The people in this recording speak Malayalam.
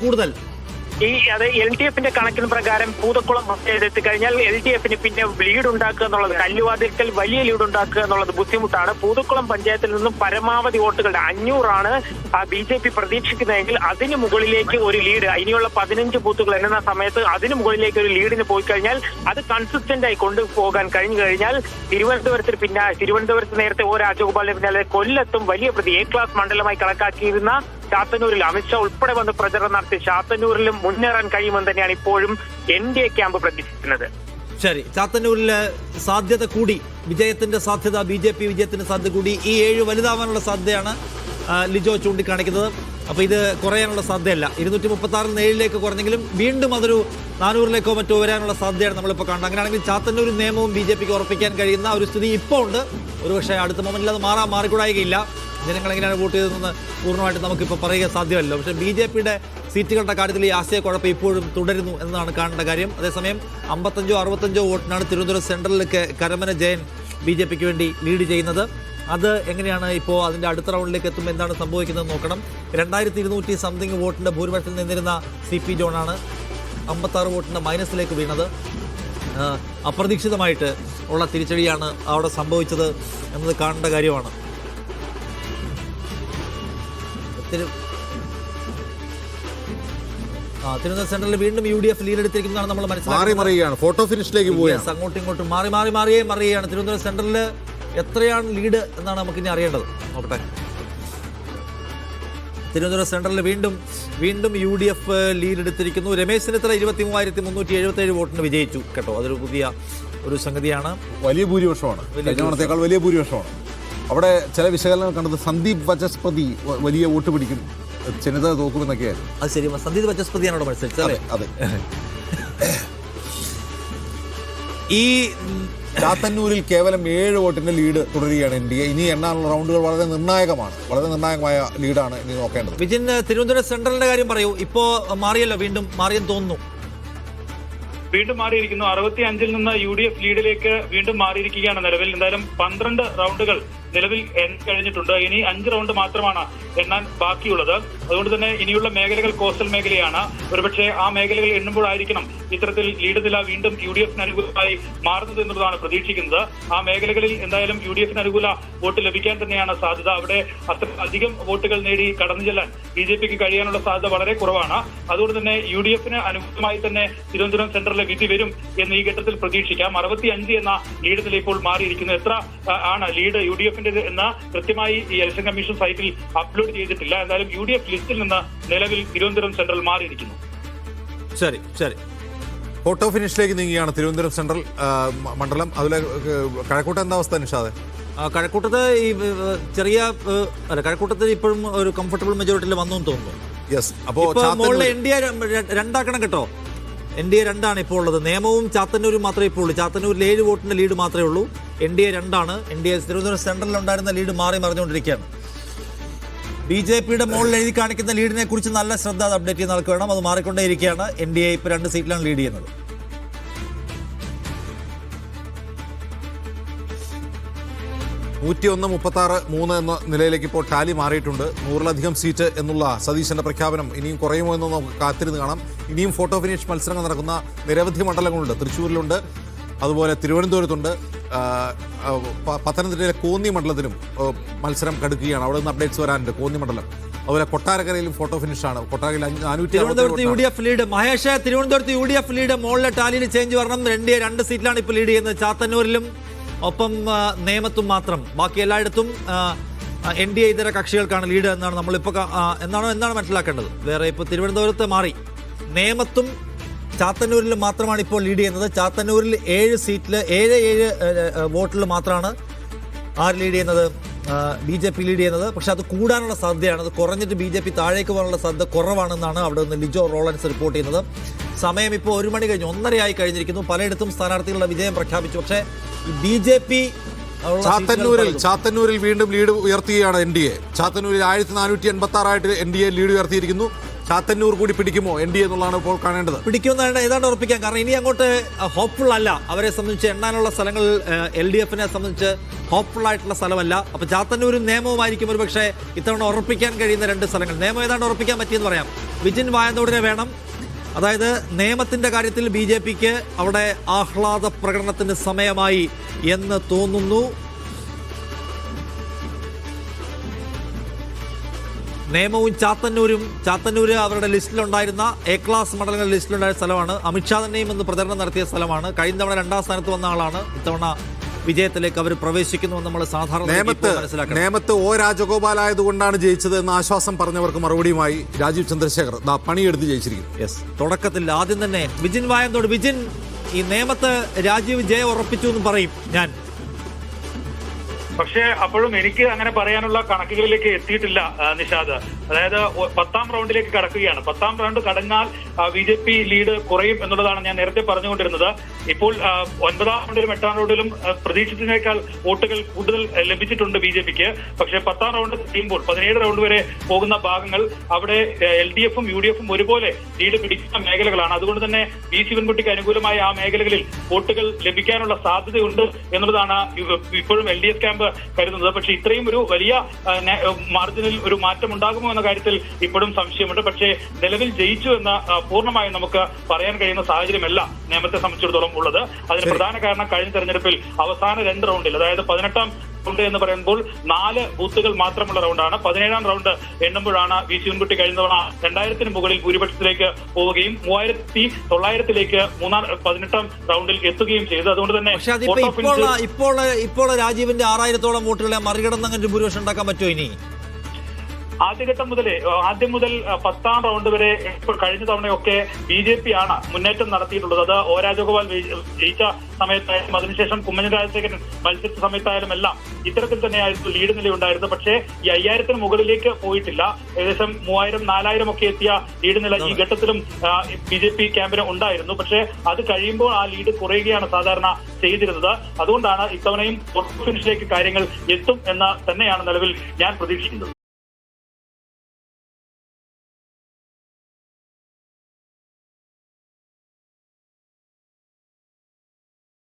കൂടുതൽ എൽ ഡി എഫിന്റെ കണക്കിന് പ്രകാരം പൂതക്കുളം പഞ്ചായത്ത് കഴിഞ്ഞാൽ എൽ ഡി എഫിന് പിന്നെ ലീഡ് ഉണ്ടാക്കുക എന്നുള്ളത്, കല്ലുവാതിൽക്കൽ വലിയ ലീഡ് ഉണ്ടാക്കുക എന്നുള്ളത് ബുദ്ധിമുട്ടാണ്. പൂതക്കുളം പഞ്ചായത്തിൽ നിന്നും പരമാവധി വോട്ടുകളുടെ 500 ബി ജെ പി പ്രതീക്ഷിക്കുന്നതെങ്കിൽ അതിന് മുകളിലേക്ക് ഒരു ലീഡ്, ഇനിയുള്ള 15 ബൂത്തുകൾ എണ്ണുന്ന സമയത്ത് അതിന് മുകളിലേക്ക് ഒരു ലീഡിന് പോയി കഴിഞ്ഞാൽ അത് കൺസിസ്റ്റന്റ് ആയി കൊണ്ടുപോകാൻ കഴിഞ്ഞു കഴിഞ്ഞാൽ തിരുവനന്തപുരത്ത് നേരത്തെ ഒ രാജഗോപാലിന് പിന്നാലെ കൊല്ലത്തും വലിയ എ ക്ലാസ് മണ്ഡലമായി കണക്കാക്കിയിരുന്ന ചാത്തന്നൂരിൽ അമിത്ഷാ ഉൾപ്പെടെ വന്ന് പ്രചരണം നടത്തി ചാത്തന്നൂരിലും മുന്നേറാൻ കഴിയുമെന്ന് തന്നെയാണ് ഇപ്പോഴും NDA ക്യാമ്പ് പ്രതീക്ഷിക്കുന്നത്. ശരി, ചാത്തന്നൂരിലെ സാധ്യത കൂടി, വിജയത്തിന്റെ സാധ്യത, BJP വിജയത്തിന്റെ സാധ്യത കൂടി, ഈ 7 വലുതാവാനുള്ള സാധ്യതയാണ് ലിജോ ചൂണ്ടിക്കാണിക്കുന്നത്. അപ്പോൾ ഇത് കുറയാനുള്ള സാധ്യതയല്ല. 236 7ലേക്ക് കുറഞ്ഞെങ്കിലും വീണ്ടും അതൊരു 400ലേക്കോ മറ്റോ വരാനുള്ള സാധ്യതയാണ് നമ്മളിപ്പോൾ കാണുന്നത്. അങ്ങനെയാണെങ്കിൽ ചാത്തന്നൂർ നിയമവും BJPക്ക് ഉറപ്പിക്കാൻ കഴിയുന്ന ഒരു സ്ഥിതി ഇപ്പോൾ ഉണ്ട്. ഒരുപക്ഷെ അടുത്ത മൊമെന്റിൽ അത് മാറിക്കൂടായികയില്ല. ജനങ്ങൾ എങ്ങനെയാണ് വോട്ട് ചെയ്തതെന്ന് പൂർണ്ണമായിട്ട് നമുക്കിപ്പോൾ പറയുക സാധ്യമല്ലോ. പക്ഷേ BJPയുടെ സീറ്റുകളുടെ കാര്യത്തിൽ ഈ ആശയക്കുഴപ്പം ഇപ്പോഴും തുടരുന്നു എന്നതാണ് കാണേണ്ട കാര്യം. അതേസമയം 55-65 വോട്ടിനാണ് തിരുവനന്തപുരം സെൻട്രലിലേക്ക് കരമന ജയൻ BJPക്ക് വേണ്ടി ലീഡ് ചെയ്യുന്നത്. അത് എങ്ങനെയാണ് ഇപ്പോൾ അതിൻ്റെ അടുത്ത റൗണ്ടിലേക്ക് എത്തുമ്പോൾ എന്താണ് സംഭവിക്കുന്നത് നോക്കണം. 2200 സംതിങ് വോട്ടിൻ്റെ ഭൂരിപക്ഷത്തിൽ നിന്നിരുന്ന CP ജോണാണ് 56 വോട്ടിൻ്റെ മൈനസിലേക്ക് വീണത്. അപ്രതീക്ഷിതമായിട്ട് ഉള്ള തിരിച്ചടിയാണ് അവിടെ സംഭവിച്ചത് എന്നത് കാണേണ്ട കാര്യമാണ്. തിരുവനന്തപുരം സെൻട്രലിൽ വീണ്ടും UDF ലീഡ് എടുത്തിരിക്കുന്നതാണ് നമ്മൾ മനസ്സിലാക്കുന്നത്. ഫോട്ടോ ഫിനിഷിലേക്ക് പോയി അങ്ങോട്ടും ഇങ്ങോട്ടും മറിയുകയാണ്. തിരുവനന്തപുരം സെൻട്രലിൽ എത്രയാണ് ലീഡ് എന്നാണ് നമുക്കിനി അറിയേണ്ടത്. നോക്കട്ടെ, തിരുവനന്തപുരം സെൻട്രലിൽ വീണ്ടും UDF ലീഡ് എടുത്തിരിക്കുന്നു. രമേശ് ചെന്നിത്തല 23,377 വോട്ടിന് വിജയിച്ചു കേട്ടോ. അതൊരു പുതിയ ഒരു സംഗതിയാണ്. വലിയ ഭൂരിപക്ഷമാണ്, കഴിഞ്ഞ വലിയ ഭൂരിപക്ഷമാണ്. അവിടെ ചില വിശകലനം കണ്ടത് സന്ദീപ് വചസ്പതി വലിയ വോട്ട് പിടിക്കും, ചെന്നിത്തല തോക്കുമെന്നൊക്കെയായിരുന്നു. അത് ശരി, സന്ദീപ് വചസ്പതിയാണ് അവിടെ മത്സരിച്ചത്. അതെ. ഈ ചാത്തന്നൂരിൽ കേവലം 7 വോട്ടിന്റെ ലീഡ് തുടരുകയാണ് NDA. ഇനി എണ്ണാനുള്ള റൗണ്ടുകൾ വളരെ നിർണായകമായ ലീഡാണ് ഇനി നോക്കേണ്ടത്. വിജിൻ, തിരുവനന്തപുരം സെൻട്രലിന്റെ കാര്യം പറയൂ. ഇപ്പോ മാറിയല്ലോ, മാറിയെന്ന് തോന്നുന്നു. വീണ്ടും മാറിയിരിക്കുന്നു. 65-ൽ നിന്ന് UDF ലീഡിലേക്ക് വീണ്ടും മാറിയിരിക്കുകയാണ് നിലവിൽ. എന്തായാലും 12 റൗണ്ടുകൾ നിലവിൽ കഴിഞ്ഞിട്ടുണ്ട്. ഇനി 5 റൗണ്ട് മാത്രമാണ് എണ്ണാൻ ബാക്കിയുള്ളത്. അതുകൊണ്ട് തന്നെ ഇനിയുള്ള മേഖലകൾ കോസ്റ്റൽ മേഖലയാണ്. ഒരുപക്ഷെ ആ മേഖലകൾ എണ്ണുമ്പോഴായിരിക്കണം ഇത്തരത്തിൽ ലീഡ് നില വീണ്ടും UDFന് അനുകൂലമായി മാറുന്നത് എന്നുള്ളതാണ് പ്രതീക്ഷിക്കുന്നത്. ആ മേഖലകളിൽ എന്തായാലും UDFന് അനുകൂല വോട്ട് ലഭിക്കാൻ തന്നെയാണ് സാധ്യത. അവിടെ അത്ര അധികം വോട്ടുകൾ നേടി കടന്നു ചെല്ലാൻ BJPക്ക് കഴിയാനുള്ള സാധ്യത വളരെ കുറവാണ്. അതുകൊണ്ട് തന്നെ UDFന് അനുകൂലമായി തന്നെ തിരുവനന്തപുരം സെൻട്രലിലെ വിധി വരും എന്ന് ഈ ഘട്ടത്തിൽ പ്രതീക്ഷിക്കാം. 65 എന്ന ലീഡ് നില ഇപ്പോൾ മാറിയിരിക്കുന്നു. എത്ര ആണ് ലീഡ് UDFന്റെ എന്ന് കൃത്യമായി ഈ ഇലക്ഷൻ കമ്മീഷൻ സൈറ്റിൽ അപ്ലോഡ് ചെയ്തിട്ടില്ല. എന്തായാലും UDF ലിസ്റ്റിൽ നിന്ന് നിലവിൽ തിരുവനന്തപുരം സെൻട്രൽ മാറിയിരിക്കുന്നു. ശരി, ഫോട്ടോ ഫിനിഷിലേക്ക് നീങ്ങിയാണ് തിരുവനന്തപുരം സെൻട്രൽ മണ്ഡലം. അതിലെ കഴക്കൂട്ടം എന്താ അവസ്ഥ നിഷാദെ? കഴക്കൂട്ടത്ത് കഴക്കൂട്ടത്തിൽ ഇപ്പോഴും ഒരു കംഫർട്ടബിൾ മെജോറിറ്റിയിൽ വന്നു തോന്നുന്നു. യെസ്. അപ്പോൾ NDA 2 ആക്കണം കേട്ടോ. NDA 2 ഇപ്പോൾ ഉള്ളത്. നിയമവും ചാത്തന്നൂരും മാത്രമേ ഇപ്പോൾ ഉള്ളൂ. ചാത്തന്നൂരിൽ 7 വോട്ടിന്റെ ലീഡ് മാത്രമേ ഉള്ളൂ. NDA 2. NDA തിരുവനന്തപുരം സെൻട്രലിൽ ഉണ്ടായിരുന്ന ലീഡ് മറിഞ്ഞുകൊണ്ടിരിക്കുകയാണ്. BJPയുടെ മുകളിൽ എഴുതി കാണിക്കുന്ന ലീഡിനെ കുറിച്ച് നല്ല ശ്രദ്ധ അപ്ഡേറ്റ് ചെയ്യുന്ന ആൾക്ക് വേണം. അത് മാറിക്കൊണ്ടേയിരിക്കുകയാണ്. NDA ഇപ്പോൾ 2 സീറ്റിലാണ് ലീഡ് ചെയ്യുന്നത്. എന്ന നിലയിലേക്ക് ഇപ്പോൾ ടാലി മാറിയിട്ടുണ്ട്. 100-ലധികം സീറ്റ് എന്നുള്ള സതീശന്റെ പ്രഖ്യാപനം ഇനിയും കുറയുമോ എന്ന് നമുക്ക് കാത്തിരുന്ന് കാണാം. ഇനിയും ഫോട്ടോ ഫിനിഷ് മത്സരങ്ങൾ നടക്കുന്ന നിരവധി മണ്ഡലങ്ങളുണ്ട്. തൃശ്ശൂരിലുണ്ട്, അതുപോലെ തിരുവനന്തപുരത്തുണ്ട്, പത്തനംതിട്ടയിലെ കോന്നി മണ്ഡലത്തിലും മത്സരം കടുക്കുകയാണ്. അവിടെ നിന്ന് അപ്ഡേറ്റ്സ് വരാനുണ്ട്. കോന്നി മണ്ഡലം, അതുപോലെ കൊട്ടാരക്കരയിലും ഫോട്ടോ ഫിനിഷാണ്. കൊട്ടാരക്കരയിൽ 560 UDF ലീഡ്. മഹേഷ്, തിരുവനന്തപുരത്ത് UDF ലീഡ് മുകളിലെ ടാലിയിൽ ചേഞ്ച് വരണം. NDA 2 സീറ്റിലാണ് ഇപ്പോൾ ലീഡ് ചെയ്യുന്നത്. ചാത്തന്നൂരിലും ഒപ്പം നേമത്തും മാത്രം. ബാക്കി എല്ലായിടത്തും NDA ഇതര കക്ഷികൾക്കാണ് ലീഡ് എന്നാണ് നമ്മളിപ്പോൾ എന്താണ് മനസ്സിലാക്കേണ്ടത്. വേറെ ഇപ്പോൾ തിരുവനന്തപുരത്ത് മാറി. നേമത്തും ചാത്തന്നൂരിലും മാത്രമാണ് ഇപ്പോൾ ലീഡ് ചെയ്യുന്നത്. ചാത്തന്നൂരിൽ 7 സീറ്റിൽ 7 വോട്ടിൽ മാത്രമാണ് ലീഡ് ചെയ്യുന്നത്, BJP ലീഡ് ചെയ്യുന്നത്. പക്ഷെ അത് കൂടാനുള്ള സാധ്യതയാണ്. അത് കുറഞ്ഞിട്ട് BJP താഴേക്ക് പോകാനുള്ള സാധ്യത കുറവാണെന്നാണ് അവിടെ നിന്ന് ലിജോ റോളൻസ് റിപ്പോർട്ട് ചെയ്യുന്നത്. സമയം ഇപ്പോൾ 1 മണി കഴിഞ്ഞ് 1:30 കഴിഞ്ഞിരിക്കുന്നു. പലയിടത്തും സ്ഥാനാർത്ഥികളുടെ വിജയം പ്രഖ്യാപിച്ചു. പക്ഷേ BJP ചാത്തന്നൂരിൽ വീണ്ടും ലീഡ് ഉയർത്തുകയാണ് NDA. ചാത്തന്നൂരിൽ 1486 NDA ലീഡ് ഉയർത്തിയിരിക്കുന്നു. ചാത്തന്നൂർ കൂടി പിടിക്കുമോ NDA എന്നുള്ളതാണ് ഇപ്പോൾ കാണേണ്ടത്. പിടിക്കുമെന്നാണ് ഏതാണ്ട് ഉറപ്പിക്കാം. കാരണം ഇനി അങ്ങോട്ട് ഹോപ്പ്ഫുൾ അല്ല. അവരെ സംബന്ധിച്ച് എണ്ണാനുള്ള സ്ഥലങ്ങൾ LDF-നെ സംബന്ധിച്ച് ഹോപ്പ്ഫുൾ ആയിട്ടുള്ള സ്ഥലമല്ല. അപ്പോൾ ചാത്തന്നൂരും നേമവുമായിരിക്കും ഒരു പക്ഷേ ഇത്തവണ ഉറപ്പിക്കാൻ കഴിയുന്ന 2 സ്ഥലങ്ങൾ. നേമം ഏതാണ്ട് ഉറപ്പിക്കാൻ പറ്റിയെന്ന് പറയാം. വിജിൻ വായനോടിനെ വേണം. അതായത് നിയമത്തിന്റെ കാര്യത്തിൽ BJP-ക്ക് അവിടെ ആഹ്ലാദ പ്രകടനത്തിന് സമയമായി എന്ന് തോന്നുന്നു. നേമവും ചാത്തന്നൂര് അവരുടെ ലിസ്റ്റിലുണ്ടായിരുന്ന A ക്ലാസ് മണ്ഡലങ്ങളുടെ ലിസ്റ്റിലുണ്ടായ സ്ഥലമാണ്. അമിത്ഷാ തന്നെയും ഇന്ന് പ്രചരണം നടത്തിയ സ്ഥലമാണ്. കഴിഞ്ഞ തവണ 2ാം സ്ഥാനത്ത് വന്ന ആളാണ്. ഇത്തവണ വിജയത്തിലേക്ക് അവർ പ്രവേശിക്കുന്നുവെന്ന് നമ്മൾ സാധാരണ മനസ്സിലാക്കണം. നേമത്ത് O രാജഗോപാൽ ആയതുകൊണ്ടാണ് ജയിച്ചത് എന്ന ആശ്വാസം പറഞ്ഞവർക്ക് മറുപടിയുമായി രാജീവ് ചന്ദ്രശേഖർ പണിയെടുത്ത് ജയിച്ചിരിക്കും. യെസ്, തുടക്കത്തിൽ ആദ്യം തന്നെ വിജിൻ വായന്തോട്. വിജിൻ, ഈ നേമത്ത് രാജീവ് ജയം ഉറപ്പിച്ചു എന്ന് പറയും ഞാൻ. പക്ഷേ അപ്പോഴും എനിക്ക് അങ്ങനെ പറയാനുള്ള കണക്കുകളിലേക്ക് എത്തിയിട്ടില്ല നിഷാദ്. അതായത് 10ാം റൗണ്ടിലേക്ക് കടക്കുകയാണ്. 10ാം റൗണ്ട് കടന്നാൽ BJP ലീഡ് കുറയും എന്നുള്ളതാണ് ഞാൻ നേരത്തെ പറഞ്ഞുകൊണ്ടിരുന്നത്. ഇപ്പോൾ 9ാം റൗണ്ടിലും 8ാം റൗണ്ടിലും പ്രതീക്ഷിച്ചതിനേക്കാൾ വോട്ടുകൾ കൂടുതൽ ലഭിച്ചിട്ടുണ്ട് BJP-ക്ക്. പക്ഷേ 10ാം റൗണ്ട് കഴിയുമ്പോൾ 17 റൗണ്ട് വരെ പോകുന്ന ഭാഗങ്ങൾ അവിടെ LDF-ഉം UDF-ഉം ഒരുപോലെ ലീഡ് പിടിക്കുന്ന മേഖലകളാണ്. അതുകൊണ്ട് തന്നെ വി ശിവൻകുട്ടിക്ക് അനുകൂലമായ ആ മേഖലകളിൽ വോട്ടുകൾ ലഭിക്കാനുള്ള സാധ്യതയുണ്ട് എന്നുള്ളതാണ് ഇപ്പോഴും LDF ക്യാമ്പ് കരുതുന്നത്. പക്ഷേ ഇത്രയും ഒരു വലിയ മാർജിനിൽ ഒരു മാറ്റം ഉണ്ടാകുമോ എന്ന കാര്യത്തിൽ ഇപ്പോഴും സംശയമുണ്ട്. പക്ഷേ നിലവിൽ ജയിച്ചു എന്ന് പൂർണ്ണമായും നമുക്ക് പറയാൻ കഴിയുന്ന സാഹചര്യമല്ല നിയമത്തെ സംബന്ധിച്ചിടത്തോളം ഉള്ളത്. അതിന് പ്രധാന കാരണം കഴിഞ്ഞ തെരഞ്ഞെടുപ്പിൽ അവസാന 2 റൗണ്ടിൽ, അതായത് 18ാം റൗണ്ട് എന്ന് പറയുമ്പോൾ 4 ബൂത്തുകൾ മാത്രമുള്ള റൗണ്ടാണ്. 17ാം റൗണ്ട് എണ്ണുമ്പോഴാണ് വി ശിവൻകുട്ടി കഴിഞ്ഞ തവണ 2000-ന് മുകളിൽ ഭൂരിപക്ഷത്തിലേക്ക് പോവുകയും 3900-ലേക്ക് 18ാം റൗണ്ടിൽ എത്തുകയും ചെയ്തു. അതുകൊണ്ട് തന്നെ ഇപ്പോൾ രാജീവിന്റെ 6000-ഓളം വോട്ടുകളെ മറികടന്ന് അങ്ങനെ ഭൂരിപക്ഷം ഉണ്ടാക്കാൻ പറ്റുമോ ഇനി? ആദ്യം മുതൽ 10ാം റൗണ്ട് വരെ ഇപ്പോൾ കഴിഞ്ഞ തവണയൊക്കെ BJP ആണ് മുന്നേറ്റം നടത്തിയിട്ടുള്ളത്. അത് O രാജഗോപാൽ ജയിച്ച സമയത്തായാലും അതിനുശേഷം കുമ്മനം രാജശേഖരൻ മത്സരിച്ച സമയത്തായാലും എല്ലാം ഇത്തരത്തിൽ തന്നെയായിരുന്നു ലീഡ് നിലയുണ്ടായിരുന്നത്. പക്ഷേ ഈ 5000-ന് മുകളിലേക്ക് പോയിട്ടില്ല. ഏകദേശം 3000-4000 ഒക്കെ എത്തിയ ലീഡ് നില ഈ ഘട്ടത്തിലും BJP ക്യാമ്പിന് ഉണ്ടായിരുന്നു. പക്ഷേ അത് കഴിയുമ്പോൾ ആ ലീഡ് കുറയുകയാണ് സാധാരണ ചെയ്തിരുന്നത്. അതുകൊണ്ടാണ് ഇത്തവണയും ഫിനിഷിലേക്ക് കാര്യങ്ങൾ എത്തും എന്ന് തന്നെയാണ് നിലവിൽ ഞാൻ പ്രതീക്ഷിക്കുന്നത്.